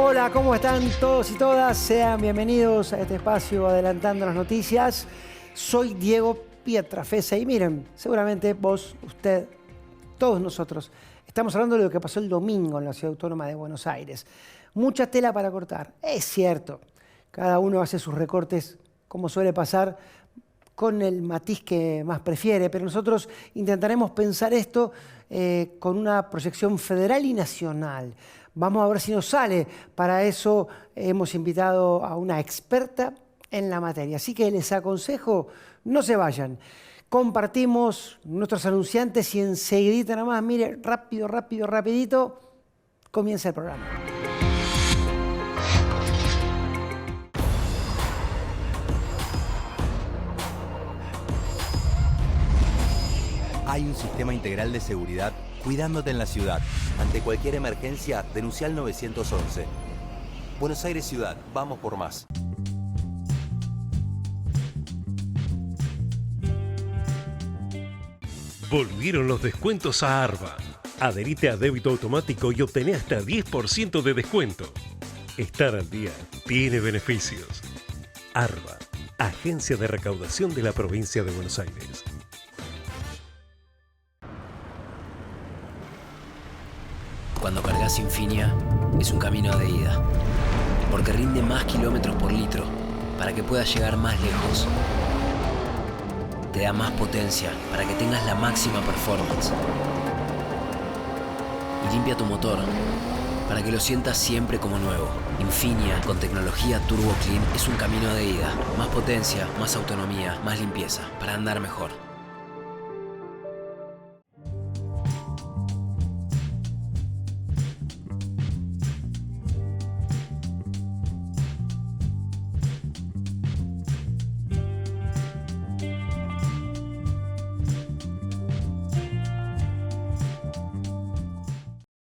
Hola, ¿cómo están todos y todas? Sean bienvenidos a este espacio Adelantando las Noticias. Soy Diego Pietrafesa y miren, seguramente vos, usted, todos nosotros, estamos hablando de lo que pasó el domingo en la Ciudad Autónoma de Buenos Aires. Mucha tela para cortar, es cierto. Cada uno hace sus recortes, como suele pasar, con el matiz que más prefiere, pero nosotros intentaremos pensar esto con una proyección federal y nacional. Vamos a ver si nos sale. Para eso hemos invitado a una experta en la materia. Así que les aconsejo, no se vayan. Compartimos nuestros anunciantes y enseguidita nomás, mire, rapidito, comienza el programa. Hay un sistema integral de seguridad cuidándote en la ciudad. Ante cualquier emergencia, denuncia al 911. Buenos Aires Ciudad, vamos por más. Volvieron los descuentos a Arba. Adherite a débito automático y obtené hasta 10% de descuento. Estar al día tiene beneficios. Arba, Agencia de Recaudación de la Provincia de Buenos Aires. Cuando cargas Infinia, es un camino de ida, porque rinde más kilómetros por litro para que puedas llegar más lejos. Te da más potencia para que tengas la máxima performance. Y limpia tu motor para que lo sientas siempre como nuevo. Infinia con tecnología Turbo Clean es un camino de ida. Más potencia, más autonomía, más limpieza para andar mejor.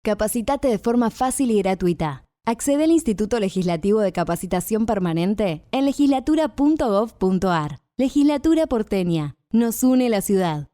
Capacitate de forma fácil y gratuita. Accede al Instituto Legislativo de Capacitación Permanente en legislatura.gov.ar. Legislatura porteña. Nos une la ciudad.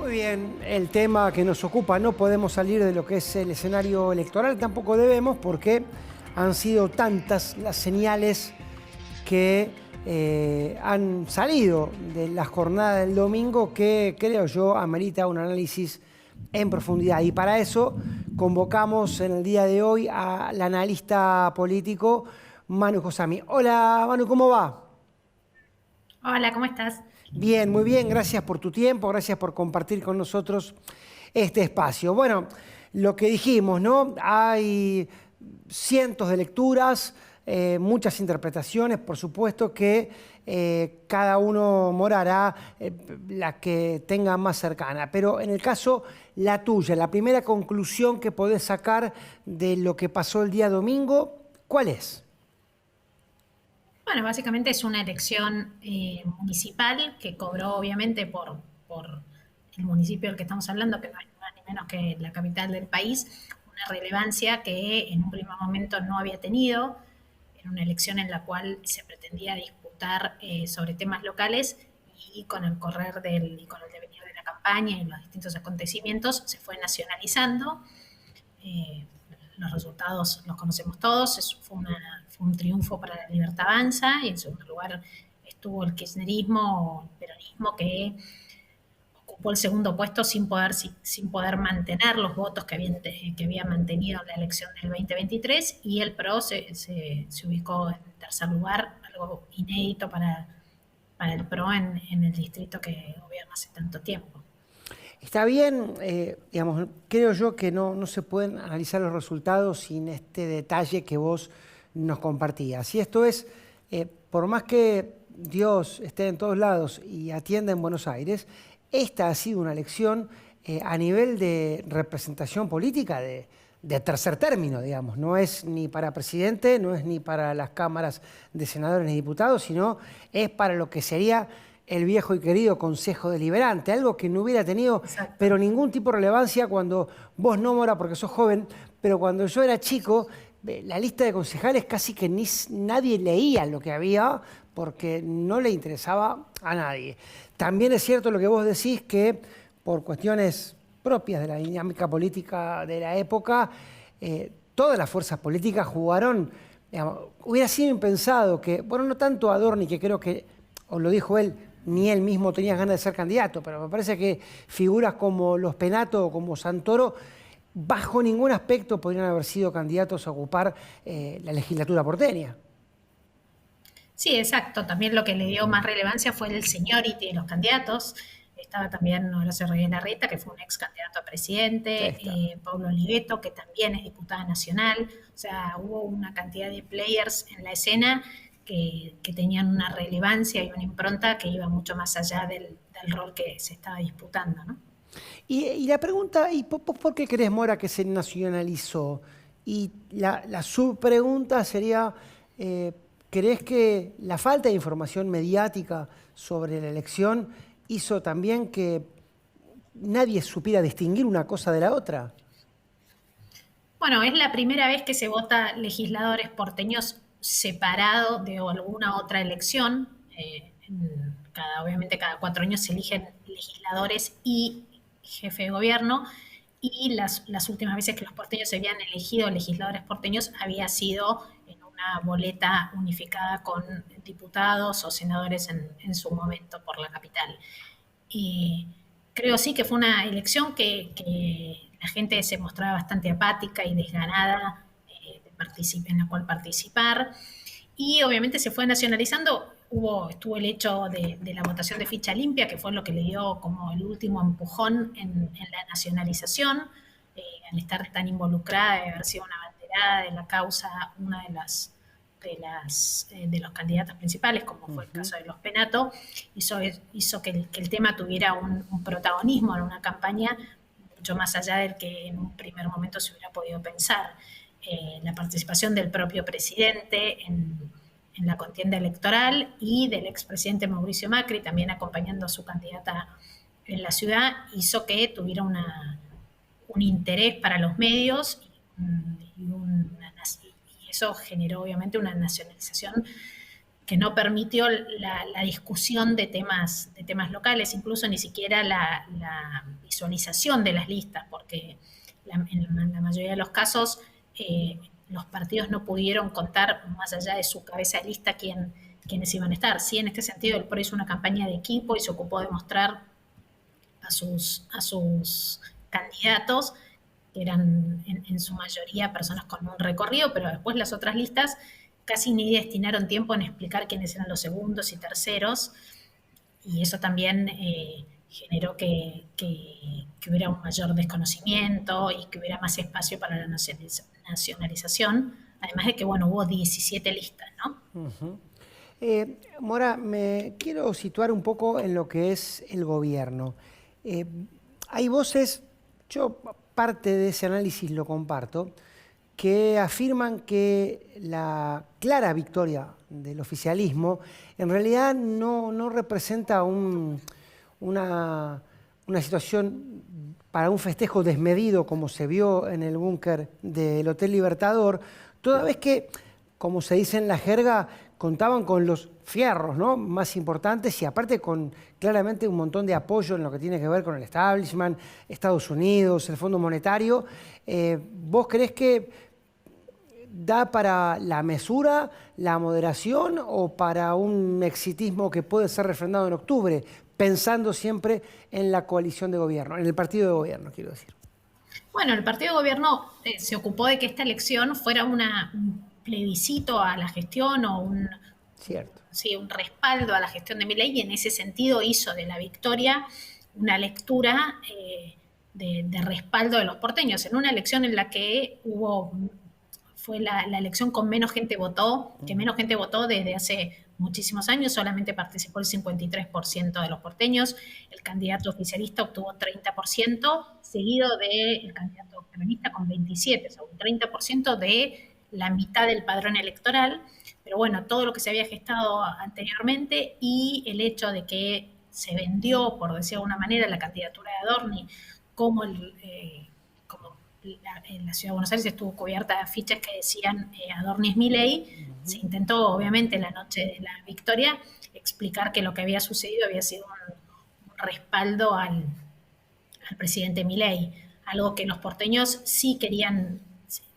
Bien, el tema que nos ocupa, no podemos salir de lo que es el escenario electoral, tampoco debemos, porque han sido tantas las señales que han salido de la jornada del domingo que, creo yo, amerita un análisis en profundidad. Y para eso convocamos en el día de hoy al analista político Manu Josami. Hola Manu, ¿cómo va? Hola, ¿cómo estás? Bien, muy bien, gracias por tu tiempo, gracias por compartir con nosotros este espacio. Bueno, lo que dijimos, ¿no? Hay cientos de lecturas, muchas interpretaciones, por supuesto que cada uno morará la que tenga más cercana. Pero en el caso, la tuya, la primera conclusión que podés sacar de lo que pasó el día domingo, ¿cuál es? Bueno, básicamente es una elección municipal que cobró obviamente por el municipio del que estamos hablando, que no es más ni menos que la capital del país, una relevancia que en un primer momento no había tenido. Era una elección en la cual se pretendía disputar sobre temas locales y con el correr y con el devenir de la campaña y los distintos acontecimientos se fue nacionalizando. Los resultados los conocemos todos, fue un triunfo para la Libertad Avanza y en segundo lugar estuvo el kirchnerismo o el peronismo que ocupó el segundo puesto sin poder mantener los votos que había mantenido en la elección del 2023 y el PRO se ubicó en tercer lugar, algo inédito para el PRO en el distrito que gobierna hace tanto tiempo. Está bien, digamos, creo yo que no se pueden analizar los resultados sin este detalle que vos nos compartías. Y esto es, por más que Dios esté en todos lados y atienda en Buenos Aires, esta ha sido una elección a nivel de representación política de tercer término, digamos. No es ni para presidente, no es ni para las cámaras de senadores ni diputados, sino es para lo que sería el viejo y querido Consejo Deliberante, algo que no hubiera tenido Exacto. pero ningún tipo de relevancia cuando vos no, Mora, porque sos joven, pero cuando yo era chico, la lista de concejales casi que nadie leía lo que había porque no le interesaba a nadie. También es cierto lo que vos decís, que por cuestiones propias de la dinámica política de la época, todas las fuerzas políticas jugaron, digamos, hubiera sido impensado que, bueno, no tanto Adorni, que creo que, os lo dijo él, ni él mismo tenía ganas de ser candidato, pero me parece que figuras como Los Penato o como Santoro, bajo ningún aspecto podrían haber sido candidatos a ocupar la legislatura porteña. Sí, exacto. También lo que le dio más relevancia fue el seniority de los candidatos. Estaba también Horacio Rodríguez Larreta, que fue un ex candidato a presidente, Pablo Oliveto, que también es diputada nacional. O sea, hubo una cantidad de players en la escena que tenían una relevancia y una impronta que iba mucho más allá del rol que se estaba disputando, ¿no? Y la pregunta, ¿y por qué crees, Mora, que se nacionalizó? Y la subpregunta sería, ¿crees que la falta de información mediática sobre la elección hizo también que nadie supiera distinguir una cosa de la otra? Bueno, es la primera vez que se vota legisladores porteños separado de alguna otra elección. Obviamente cada 4 años se eligen legisladores y jefe de gobierno, y las últimas veces que los porteños se habían elegido legisladores porteños había sido en una boleta unificada con diputados o senadores en su momento por la capital. Y creo sí que fue una elección que la gente se mostraba bastante apática y desganada en la cual participar. Y obviamente se fue nacionalizando. Estuvo el hecho de la votación de ficha limpia, que fue lo que le dio como el último empujón en la nacionalización, al estar tan involucrada, de haber sido una banderada de la causa, una de los candidatos principales, como fue el caso de Los Penato, hizo que el tema tuviera un protagonismo en una campaña mucho más allá del que en un primer momento se hubiera podido pensar. La participación del propio presidente en la contienda electoral y del expresidente Mauricio Macri, también acompañando a su candidata en la ciudad, hizo que tuviera un interés para los medios y eso generó obviamente una nacionalización que no permitió la discusión de temas locales, incluso ni siquiera la visualización de las listas, porque en la mayoría de los casos los partidos no pudieron contar más allá de su cabeza de lista quiénes iban a estar. Sí, en este sentido el PRO hizo una campaña de equipo y se ocupó de mostrar a sus candidatos, que eran en su mayoría personas con un recorrido, pero después las otras listas casi ni destinaron tiempo en explicar quiénes eran los segundos y terceros, y eso también generó que hubiera un mayor desconocimiento y que hubiera más espacio para la nacionalización, además de que, bueno, hubo 17 listas, ¿no? Mora, me quiero situar un poco en lo que es el gobierno. Hay voces, yo parte de ese análisis lo comparto, que afirman que la clara victoria del oficialismo en realidad no representa una situación para un festejo desmedido como se vio en el búnker del Hotel Libertador, toda vez que, como se dice en la jerga, contaban con los fierros, ¿no?, más importantes, y aparte con claramente un montón de apoyo en lo que tiene que ver con el establishment, Estados Unidos, el Fondo Monetario. ¿Vos creés que da para la mesura, la moderación o para un exitismo que puede ser refrendado en octubre, pensando siempre en la coalición de gobierno, en el partido de gobierno, quiero decir? Bueno, el partido de gobierno se ocupó de que esta elección fuera un plebiscito a la gestión o un respaldo a la gestión de Milei, y en ese sentido hizo de la victoria una lectura de respaldo de los porteños, en una elección en la que fue la elección con menos gente votó, que menos gente votó desde hace muchísimos años. Solamente participó el 53% de los porteños, el candidato oficialista obtuvo 30%, seguido del candidato peronista con 27%, o sea, un 30% de la mitad del padrón electoral, pero bueno, todo lo que se había gestado anteriormente y el hecho de que se vendió, por decir de alguna manera, la candidatura de Adorni como, como en la Ciudad de Buenos Aires estuvo cubierta de afiches que decían Adorni es Milei. Se intentó, obviamente, en la noche de la victoria, explicar que lo que había sucedido había sido un respaldo al presidente Milei, algo que los porteños sí querían,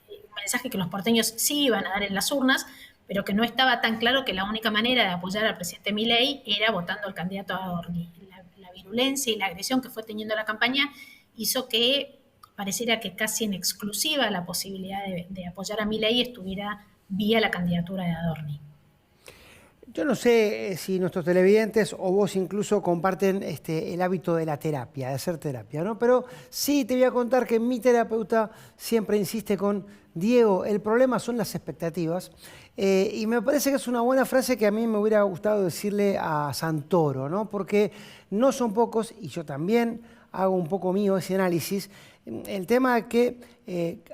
un mensaje que los porteños sí iban a dar en las urnas, pero que no estaba tan claro que la única manera de apoyar al presidente Milei era votando al candidato Adorni. La virulencia y la agresión que fue teniendo la campaña hizo que pareciera que casi en exclusiva la posibilidad de apoyar a Milei estuviera vía la candidatura de Adorni. Yo no sé si nuestros televidentes o vos incluso comparten el hábito de la terapia, de hacer terapia, ¿no? Pero sí te voy a contar que mi terapeuta siempre insiste con Diego, el problema son las expectativas. Y me parece que es una buena frase que a mí me hubiera gustado decirle a Santoro, ¿no? Porque no son pocos, y yo también hago un poco mío ese análisis, el tema de que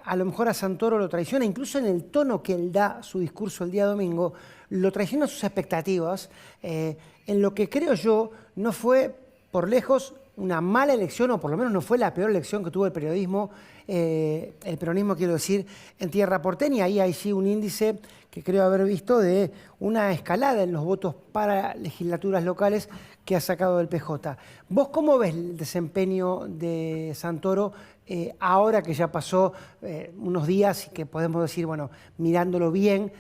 a lo mejor a Santoro lo traiciona, incluso en el tono que él da su discurso el día domingo, lo traiciona sus expectativas, en lo que creo yo no fue por lejos una mala elección, o por lo menos no fue la peor elección que tuvo el peronismo, el peronismo quiero decir, en tierra porteña. Ahí hay sí un índice que creo haber visto de una escalada en los votos para legislaturas locales que ha sacado del PJ. ¿Vos cómo ves el desempeño de Santoro ahora que ya pasó unos días y que podemos decir, bueno, mirándolo bien,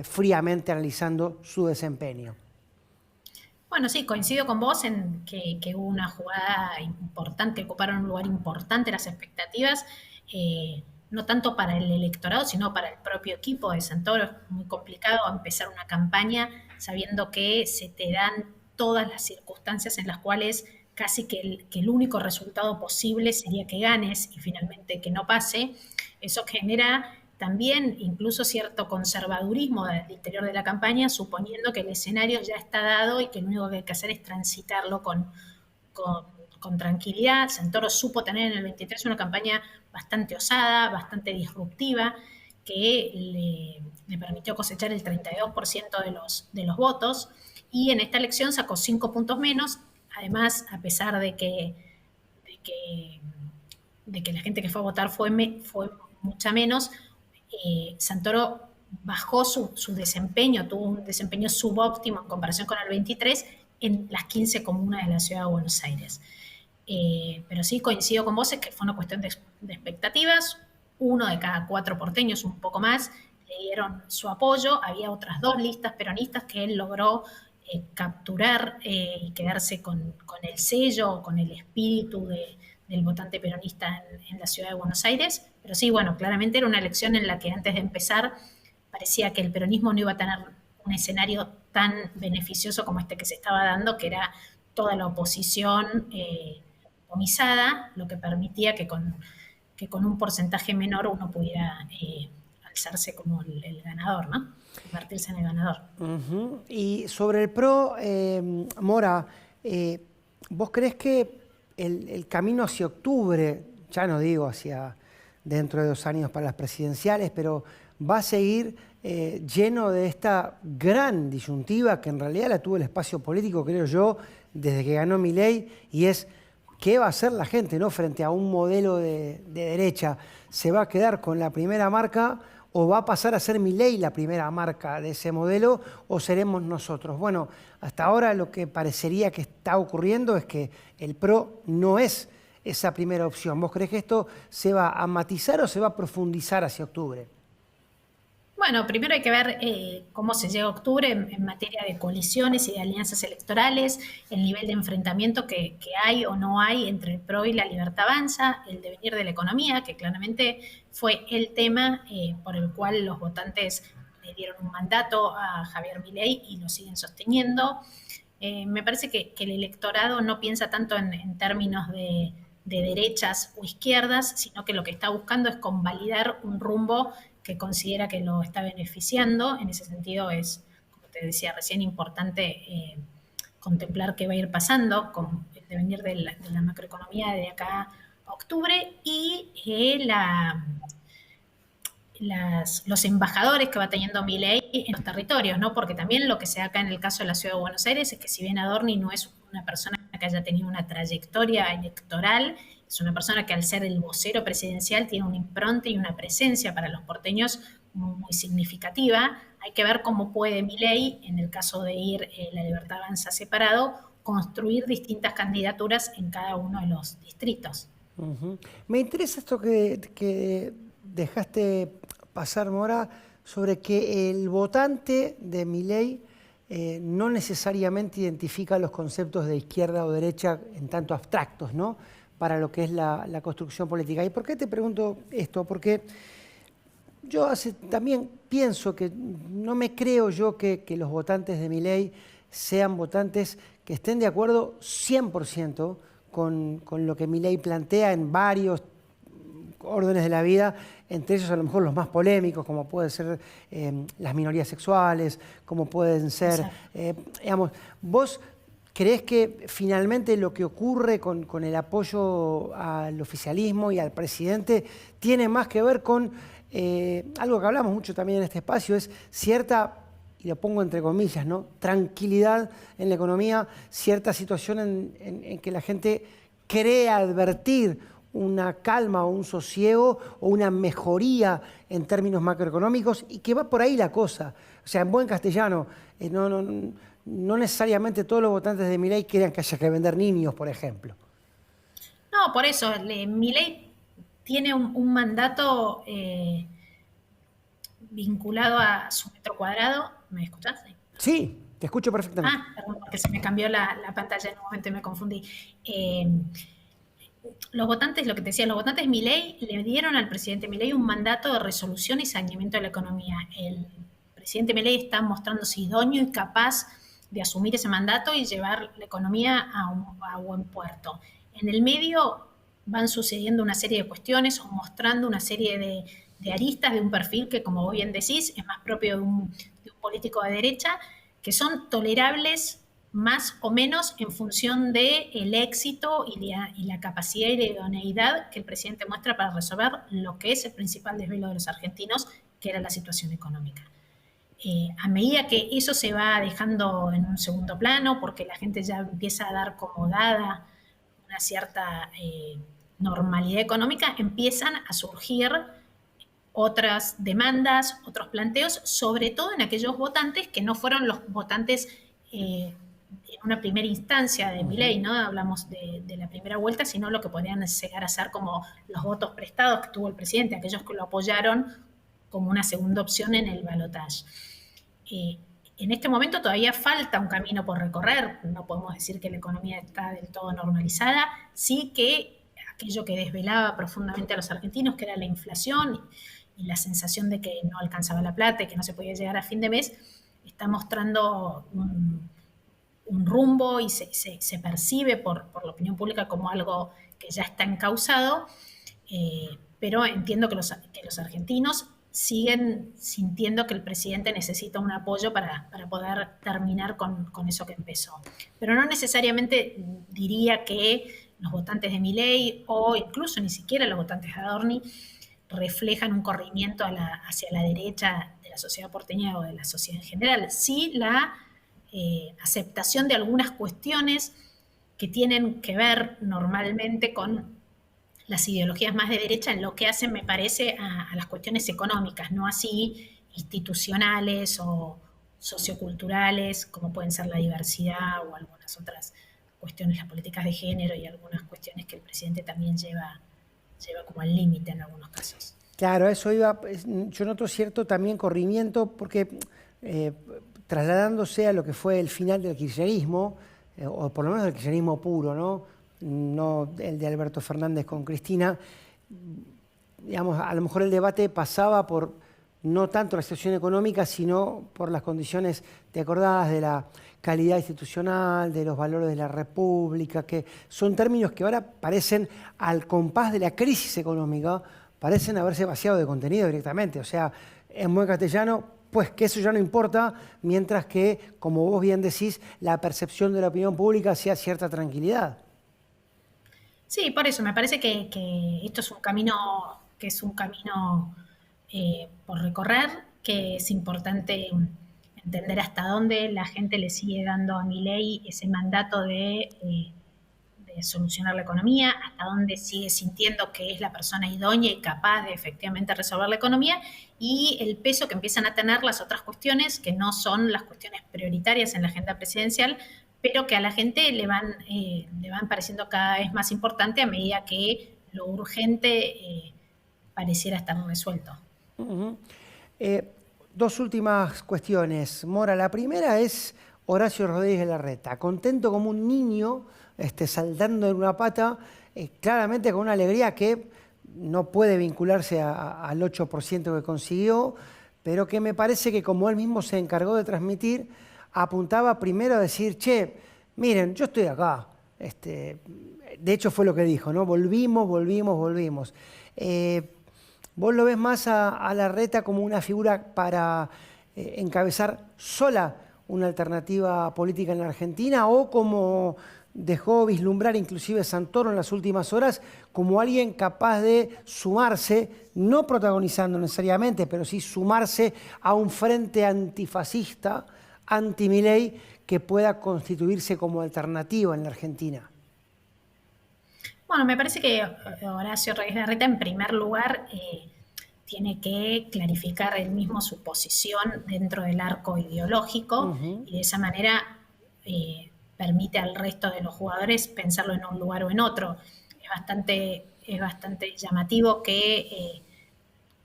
fríamente analizando su desempeño? Bueno, sí, coincido con vos en que hubo una jugada importante, ocuparon un lugar importante las expectativas, no tanto para el electorado, sino para el propio equipo de Santoro. Es muy complicado empezar una campaña sabiendo que se te dan todas las circunstancias en las cuales casi que el único resultado posible sería que ganes y finalmente que no pase. Eso genera también incluso cierto conservadurismo del interior de la campaña, suponiendo que el escenario ya está dado y que lo único que hay que hacer es transitarlo con tranquilidad. Santoro supo tener en el 23 una campaña bastante osada, bastante disruptiva, que le permitió cosechar el 32% de los votos, y en esta elección sacó 5 puntos menos. Además, a pesar de que la gente que fue a votar fue mucha menos, Santoro bajó su desempeño, tuvo un desempeño subóptimo en comparación con el 23 en las 15 comunas de la Ciudad de Buenos Aires. Pero sí coincido con vos, es que fue una cuestión de expectativas. 1 de cada 4 porteños, un poco más, le dieron su apoyo. Había otras 2 listas peronistas que él logró capturar y quedarse con el sello, con el espíritu del votante peronista en la Ciudad de Buenos Aires. Pero sí, bueno, claramente era una elección en la que antes de empezar parecía que el peronismo no iba a tener un escenario tan beneficioso como este que se estaba dando, que era toda la oposición atomizada, lo que permitía que con un porcentaje menor uno pudiera alzarse como el ganador, ¿no? Convertirse en el ganador. Uh-huh. Y sobre el PRO, Mora, ¿vos creés que el camino hacia octubre, ya no digo hacia dentro de 2 años para las presidenciales, pero va a seguir lleno de esta gran disyuntiva que en realidad la tuvo el espacio político, creo yo, desde que ganó Milei, y es qué va a hacer la gente, ¿no? Frente a un modelo de derecha? ¿Se va a quedar con la primera marca o va a pasar a ser Milei la primera marca de ese modelo, o seremos nosotros? Bueno, hasta ahora lo que parecería que está ocurriendo es que el PRO no es esa primera opción. ¿Vos creés que esto se va a matizar o se va a profundizar hacia octubre? Bueno, primero hay que ver cómo se llega a octubre en materia de coaliciones y de alianzas electorales, el nivel de enfrentamiento que hay o no hay entre el PRO y la Libertad Avanza, el devenir de la economía, que claramente fue el tema por el cual los votantes le dieron un mandato a Javier Milei y lo siguen sosteniendo. Me parece que el electorado no piensa tanto en términos de derechas o izquierdas, sino que lo que está buscando es convalidar un rumbo que considera que lo está beneficiando. En ese sentido es, como te decía recién, importante contemplar qué va a ir pasando con el devenir de la macroeconomía de acá a octubre, y los embajadores que va teniendo Milei en los territorios, ¿no? Porque también lo que se da acá en el caso de la Ciudad de Buenos Aires es que si bien Adorni no es una persona que haya tenido una trayectoria electoral, es una persona que al ser el vocero presidencial tiene una impronta y una presencia para los porteños muy significativa. Hay que ver cómo puede Milei, en el caso de ir La Libertad Avanza separado, construir distintas candidaturas en cada uno de los distritos. Uh-huh. Me interesa esto que dejaste pasar, Mora, sobre que el votante de Milei no necesariamente identifica los conceptos de izquierda o derecha en tanto abstractos, ¿no?, para lo que es la construcción política. ¿Y por qué te pregunto esto? Porque yo también pienso que no me creo yo que los votantes de Milei sean votantes que estén de acuerdo 100% con lo que Milei plantea en varios órdenes de la vida, entre ellos a lo mejor los más polémicos, como pueden ser las minorías sexuales, como pueden ser, digamos, vos ¿creés que finalmente lo que ocurre con el apoyo al oficialismo y al presidente tiene más que ver con algo que hablamos mucho también en este espacio, es cierta, y lo pongo entre comillas, ¿no?, tranquilidad en la economía, cierta situación en que la gente cree advertir una calma o un sosiego o una mejoría en términos macroeconómicos y que va por ahí la cosa? O sea, en buen castellano, no necesariamente todos los votantes de Milei crean que haya que vender niños, por ejemplo. No, por eso, Milei tiene un mandato vinculado a su metro cuadrado. ¿Me escuchás? Sí, te escucho perfectamente. Perdón, porque se me cambió la pantalla en un momento y me confundí. Los votantes, lo que te decía, los votantes de Milei le dieron al presidente Milei un mandato de resolución y saneamiento de la economía. El presidente Milei está mostrándose idóneo y capaz de asumir ese mandato y llevar la economía a buen puerto. En el medio van sucediendo una serie de cuestiones o mostrando una serie de aristas de un perfil que, como vos bien decís, es más propio de un político de derecha, que son tolerables más o menos en función del éxito y la capacidad y la idoneidad que el presidente muestra para resolver lo que es el principal desvelo de los argentinos, que era la situación económica. A medida que eso se va dejando en un segundo plano, porque la gente ya empieza a dar como dada una cierta normalidad económica, empiezan a surgir otras demandas, otros planteos, sobre todo en aquellos votantes que no fueron los votantes en una primera instancia de Milei, ¿no? Hablamos de la primera vuelta, sino lo que podrían llegar a ser como los votos prestados que tuvo el presidente, aquellos que lo apoyaron como una segunda opción en el balotaje. En este momento todavía falta un camino por recorrer, no podemos decir que la economía está del todo normalizada, sí que aquello que desvelaba profundamente a los argentinos, que era la inflación y la sensación de que no alcanzaba la plata y que no se podía llegar a fin de mes, está mostrando un rumbo y se percibe por la opinión pública como algo que ya está encauzado, pero entiendo que los argentinos siguen sintiendo que el presidente necesita un apoyo para poder terminar con eso que empezó. Pero no necesariamente diría que los votantes de Milei o incluso ni siquiera los votantes de Adorni reflejan un corrimiento hacia la derecha de la sociedad porteña o de la sociedad en general. Sí, la aceptación de algunas cuestiones que tienen que ver normalmente con las ideologías más de derecha en lo que hacen, me parece, a las cuestiones económicas, no así institucionales o socioculturales, como pueden ser la diversidad o algunas otras cuestiones, las políticas de género y algunas cuestiones que el presidente también lleva como al límite en algunos casos. Claro, eso iba. Yo noto cierto también corrimiento, porque trasladándose a lo que fue el final del kirchnerismo, o por lo menos del kirchnerismo puro, no el de Alberto Fernández con Cristina, digamos, a lo mejor el debate pasaba por no tanto la situación económica, sino por las condiciones, ¿te acordás?, de la calidad institucional, de los valores de la República, que son términos que ahora parecen, al compás de la crisis económica, parecen haberse vaciado de contenido directamente. O sea, en buen castellano, pues que eso ya no importa, mientras que, como vos bien decís, la percepción de la opinión pública sea cierta tranquilidad. Sí, por eso me parece que esto es un camino por recorrer, que es importante entender hasta dónde la gente le sigue dando a Milei ese mandato de solucionar la economía, hasta dónde sigue sintiendo que es la persona idónea y capaz de efectivamente resolver la economía, y el peso que empiezan a tener las otras cuestiones que no son las cuestiones prioritarias en la agenda presidencial, pero que a la gente le van pareciendo cada vez más importante a medida que lo urgente pareciera estar resuelto. Uh-huh. Dos últimas cuestiones, Mora. La primera es Horacio Rodríguez Larreta, contento como un niño, saltando en una pata, claramente con una alegría que no puede vincularse al 8% que consiguió, pero que me parece que, como él mismo se encargó de transmitir, apuntaba primero a decir, che, miren, yo estoy acá. De hecho fue lo que dijo, ¿no? Volvimos. ¿Vos lo ves más a Larreta como una figura para encabezar sola una alternativa política en la Argentina, o como dejó vislumbrar inclusive Santoro en las últimas horas, como alguien capaz de sumarse, no protagonizando necesariamente, pero sí sumarse a un frente antifascista, anti-Milei, que pueda constituirse como alternativa en la Argentina? Bueno, me parece que Horacio Rodríguez Larreta, en primer lugar, tiene que clarificar él mismo su posición dentro del arco ideológico, y de esa manera permite al resto de los jugadores pensarlo en un lugar o en otro. Es bastante llamativo que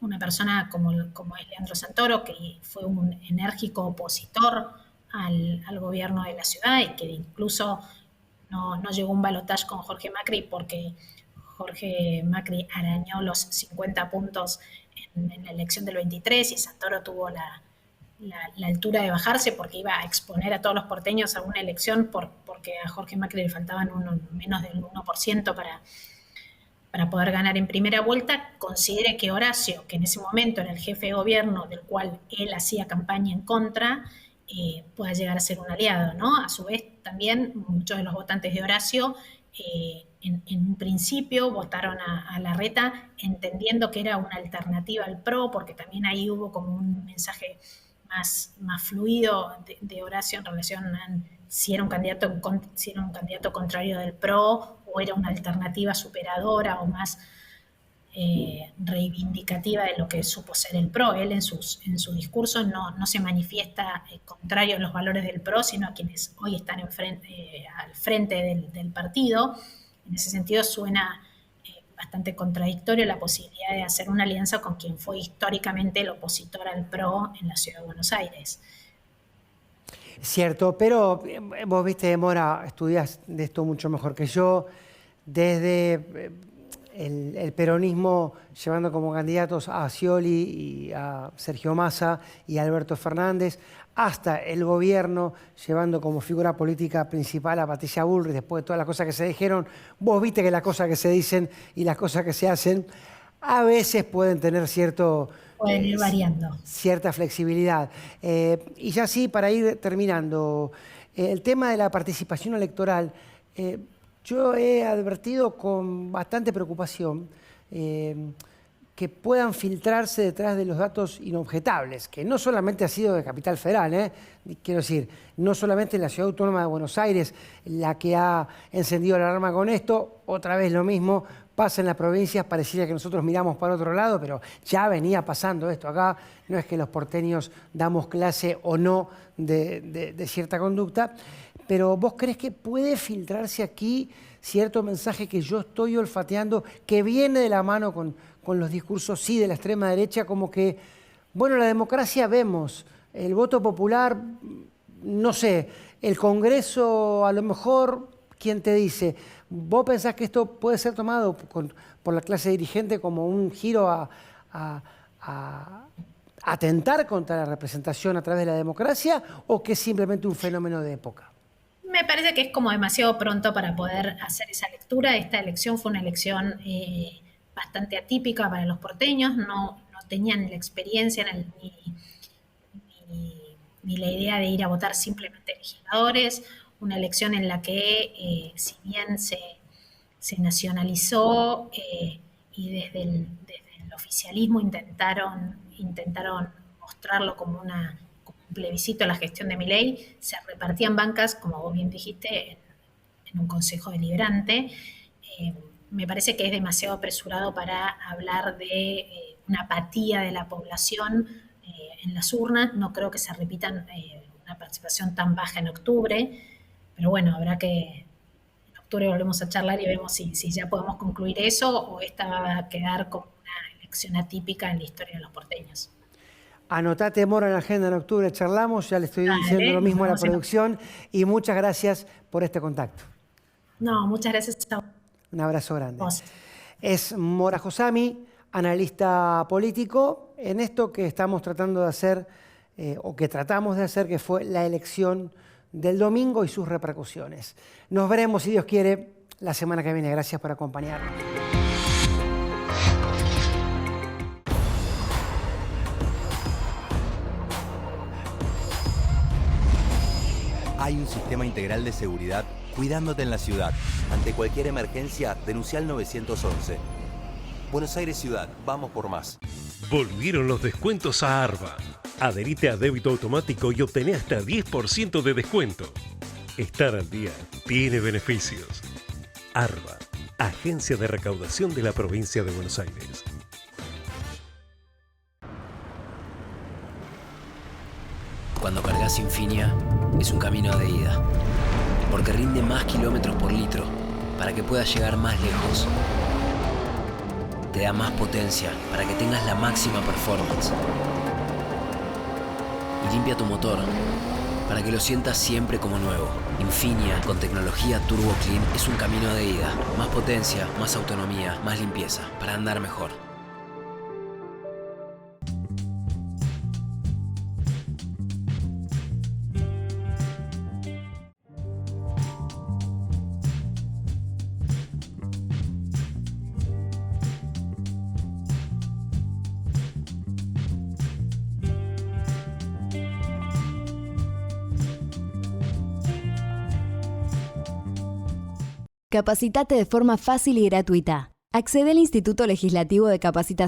una persona como es Leandro Santoro, que fue un enérgico opositor al gobierno de la ciudad y que incluso no llegó a un balotaje con Jorge Macri porque Jorge Macri arañó los 50 puntos en la elección del 23, y Santoro tuvo la altura de bajarse porque iba a exponer a todos los porteños a una elección porque a Jorge Macri le faltaban menos del 1% para poder ganar en primera vuelta. Considere que Horacio, que en ese momento era el jefe de gobierno del cual él hacía campaña en contra, pueda llegar a ser un aliado, ¿no? A su vez, también muchos de los votantes de Horacio en un principio votaron a Larreta entendiendo que era una alternativa al PRO, porque también ahí hubo como un mensaje más fluido de Horacio en relación a si era un candidato contrario del PRO o era una alternativa superadora o más reivindicativa de lo que supo ser el PRO. Él en su discurso no se manifiesta contrario a los valores del PRO, sino a quienes hoy están al frente del partido. En ese sentido suena bastante contradictorio la posibilidad de hacer una alianza con quien fue históricamente el opositor al PRO en la Ciudad de Buenos Aires. Cierto, pero vos viste, Mora, estudiás de esto mucho mejor que yo, desde el peronismo llevando como candidatos a Scioli y a Sergio Massa y a Alberto Fernández, hasta el gobierno llevando como figura política principal a Patricia Bullrich, después de todas las cosas que se dijeron. Vos viste que las cosas que se dicen y las cosas que se hacen a veces pueden tener pueden ir variando. Cierta flexibilidad. Y ya sí, para ir terminando, el tema de la participación electoral, yo he advertido con bastante preocupación que puedan filtrarse detrás de los datos inobjetables, que no solamente ha sido de Capital Federal, quiero decir, no solamente en la Ciudad Autónoma de Buenos Aires la que ha encendido la alarma con esto, otra vez lo mismo, pasa en las provincias, pareciera que nosotros miramos para otro lado, pero ya venía pasando esto acá, no es que los porteños damos clase o no de cierta conducta, pero ¿vos crees que puede filtrarse aquí cierto mensaje que yo estoy olfateando, que viene de la mano con los discursos, sí, de la extrema derecha, como que, bueno, la democracia vemos, el voto popular, no sé, el Congreso a lo mejor, ¿quién te dice? ¿Vos pensás que esto puede ser tomado por la clase dirigente como un giro a atentar contra la representación a través de la democracia, o que es simplemente un fenómeno de época? Me parece que es como demasiado pronto para poder hacer esa lectura. Esta elección fue una elección bastante atípica para los porteños, no tenían la experiencia ni la idea de ir a votar simplemente legisladores, una elección en la que si bien se nacionalizó y desde oficialismo intentaron mostrarlo como un plebiscito a la gestión de Milei, se repartían bancas, como vos bien dijiste, en un consejo deliberante. Me parece que es demasiado apresurado para hablar de una apatía de la población en las urnas. No creo que se repitan una participación tan baja en octubre, pero bueno, habrá que en octubre volvemos a charlar y vemos si ya podemos concluir eso o esta va a quedar como una elección atípica en la historia de los porteños. Anotate, Mora, en la agenda, en octubre charlamos, ya le estoy diciendo lo mismo a la producción y muchas gracias por este contacto. No, muchas gracias a vos. Un abrazo grande. Es Mora Josami, analista político, en esto que estamos tratando de hacer, o que tratamos de hacer, que fue la elección del domingo y sus repercusiones. Nos veremos, si Dios quiere, la semana que viene. Gracias por acompañarnos. Hay un sistema integral de seguridad cuidándote en la ciudad. Ante cualquier emergencia, denuncia al 911. Buenos Aires Ciudad, vamos por más. Volvieron los descuentos a Arba. Adherite a débito automático y obtené hasta 10% de descuento. Estar al día tiene beneficios. Arba, Agencia de Recaudación de la Provincia de Buenos Aires. Cuando cargas Infinia, es un camino de ida. Porque rinde más kilómetros por litro para que puedas llegar más lejos. Te da más potencia para que tengas la máxima performance. Y limpia tu motor para que lo sientas siempre como nuevo. Infinia con tecnología Turbo Clean es un camino de ida. Más potencia, más autonomía, más limpieza para andar mejor. Capacitate de forma fácil y gratuita. Accede al Instituto Legislativo de Capacitación